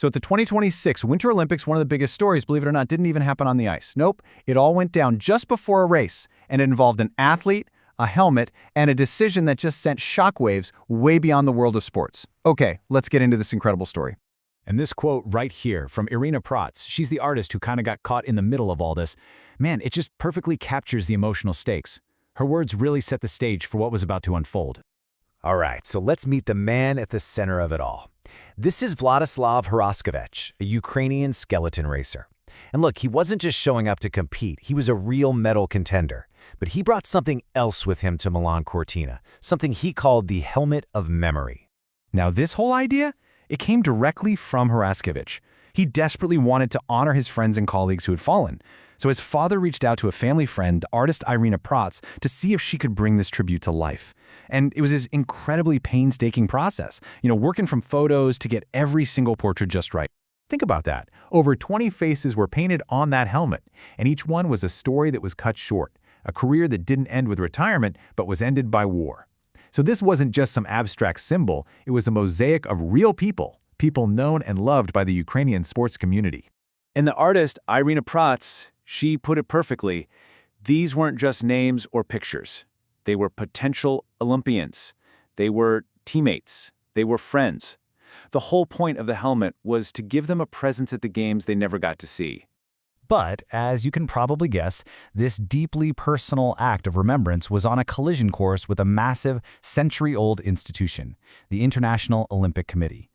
So at the 2026 Winter Olympics, one of the biggest stories, believe it or not, didn't even happen on the ice. Nope, it all went down just before a race, and it involved an athlete, a helmet, and a decision that just sent shockwaves way beyond the world of sports. Okay, let's get into this incredible story. And this quote right here from Irina Prats, she's the artist who kind of got caught in the middle of all this. Man, it just perfectly captures the emotional stakes. Her words really set the stage for what was about to unfold. All right, so let's meet the man at the center of it all. This is Vladyslav Heraskevych, a Ukrainian skeleton racer. And look, he wasn't just showing up to compete, he was a real medal contender. But he brought something else with him to Milan Cortina, something he called the helmet of memory. Now this whole idea, it came directly from Heraskevych. He desperately wanted to honor his friends and colleagues who had fallen. So his father reached out to a family friend, artist Irina Prats, to see if she could bring this tribute to life. And it was this incredibly painstaking process, working from photos to get every single portrait just right. Think about that. Over 20 faces were painted on that helmet, and each one was a story that was cut short, a career that didn't end with retirement but was ended by war. So this wasn't just some abstract symbol, it was a mosaic of real people, people known and loved by the Ukrainian sports community. And the artist, Irina Prats, she put it perfectly. These weren't just names or pictures. They were potential Olympians. They were teammates. They were friends. The whole point of the helmet was to give them a presence at the games they never got to see. But, as you can probably guess, this deeply personal act of remembrance was on a collision course with a massive, century-old institution, the International Olympic Committee.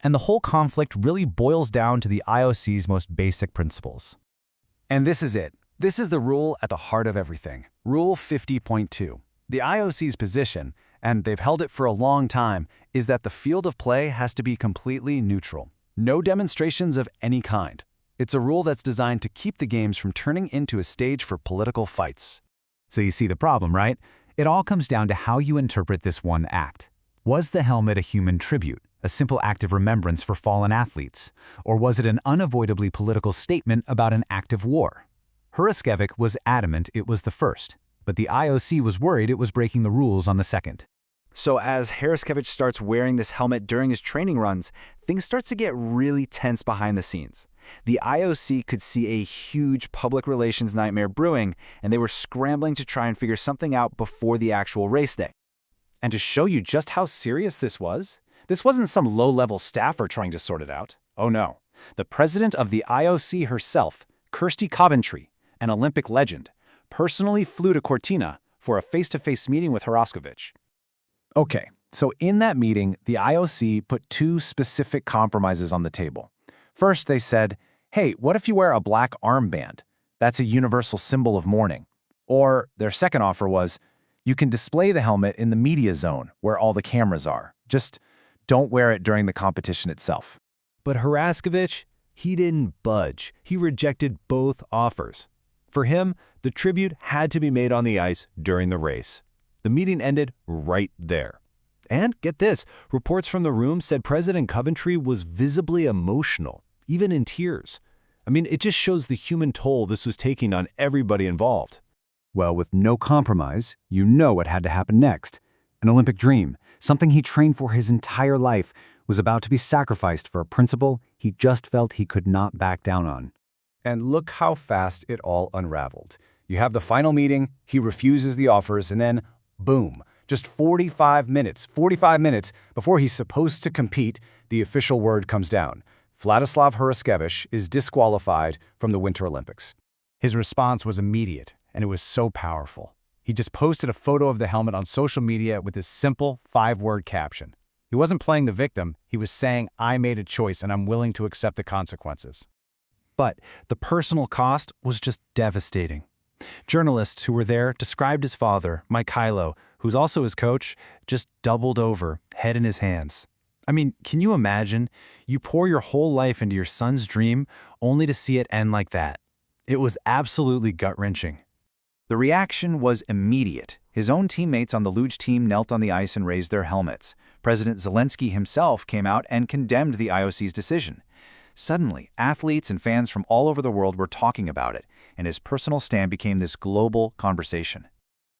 And the whole conflict really boils down to the IOC's most basic principles. And this is it. This is the rule at the heart of everything. Rule 50.2. The IOC's position, and they've held it for a long time, is that the field of play has to be completely neutral. No demonstrations of any kind. It's a rule that's designed to keep the games from turning into a stage for political fights. So you see the problem, right? It all comes down to how you interpret this one act. Was the helmet a human tribute, a simple act of remembrance for fallen athletes? Or was it an unavoidably political statement about an act of war? Heraskevych was adamant it was the first, but the IOC was worried it was breaking the rules on the second. So as Heraskevych starts wearing this helmet during his training runs, things start to get really tense behind the scenes. The IOC could see a huge public relations nightmare brewing, and they were scrambling to try and figure something out before the actual race day. And to show you just how serious this wasn't some low-level staffer trying to sort it out. Oh no. The president of the IOC herself, Kirsty Coventry, an Olympic legend, personally flew to Cortina for a face-to-face meeting with Heraskevych. Okay, so in that meeting, the IOC put two specific compromises on the table. First, they said, hey, what if you wear a black armband? That's a universal symbol of mourning. Or their second offer was, you can display the helmet in the media zone where all the cameras are. Just don't wear it during the competition itself. But Heraskevych, he didn't budge. He rejected both offers. For him, the tribute had to be made on the ice during the race. The meeting ended right there. And get this, reports from the room said President Coventry was visibly emotional, even in tears. I mean, it just shows the human toll this was taking on everybody involved. Well, with no compromise, you know what had to happen next. An Olympic dream, something he trained for his entire life, was about to be sacrificed for a principle he just felt he could not back down on. And look how fast it all unraveled. You have the final meeting, he refuses the offers, and then, boom, just 45 minutes before he's supposed to compete, the official word comes down. Vladyslav Heraskevych is disqualified from the Winter Olympics. His response was immediate, and it was so powerful. He just posted a photo of the helmet on social media with this simple 5-word caption. He wasn't playing the victim, he was saying, I made a choice and I'm willing to accept the consequences. But the personal cost was just devastating. Journalists who were there described his father, Mikhailo, who's also his coach, just doubled over, head in his hands. I mean, can you imagine? You pour your whole life into your son's dream only to see it end like that. It was absolutely gut-wrenching. The reaction was immediate. His own teammates on the Luge team knelt on the ice and raised their helmets. President Zelensky himself came out and condemned the IOC's decision. Suddenly, athletes and fans from all over the world were talking about it, and his personal stand became this global conversation.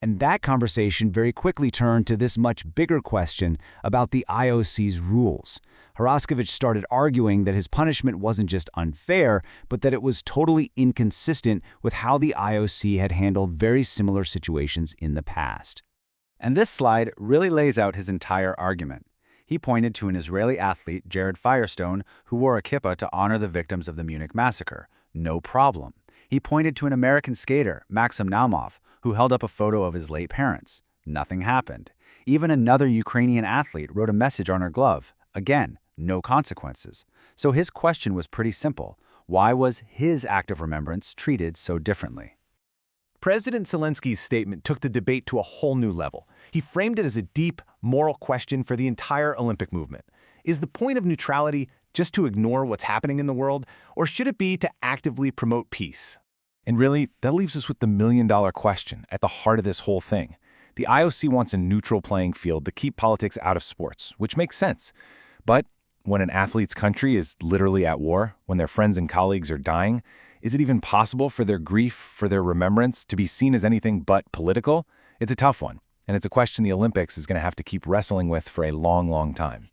And that conversation very quickly turned to this much bigger question about the IOC's rules. Heraskevych started arguing that his punishment wasn't just unfair, but that it was totally inconsistent with how the IOC had handled very similar situations in the past. And this slide really lays out his entire argument. He pointed to an Israeli athlete, Jared Firestone, who wore a kippah to honor the victims of the Munich massacre. No problem. He pointed to an American skater, Maxim Naumov, who held up a photo of his late parents. Nothing happened. Even another Ukrainian athlete wrote a message on her glove. Again, no consequences. So his question was pretty simple. Why was his act of remembrance treated so differently? President Zelensky's statement took the debate to a whole new level. He framed it as a deep, moral question for the entire Olympic movement. Is the point of neutrality just to ignore what's happening in the world, or should it be to actively promote peace? And really, that leaves us with the million-dollar question at the heart of this whole thing. The IOC wants a neutral playing field to keep politics out of sports, which makes sense. But when an athlete's country is literally at war, when their friends and colleagues are dying, is it even possible for their grief, for their remembrance, to be seen as anything but political? It's a tough one, and it's a question the Olympics is going to have to keep wrestling with for a long, long time.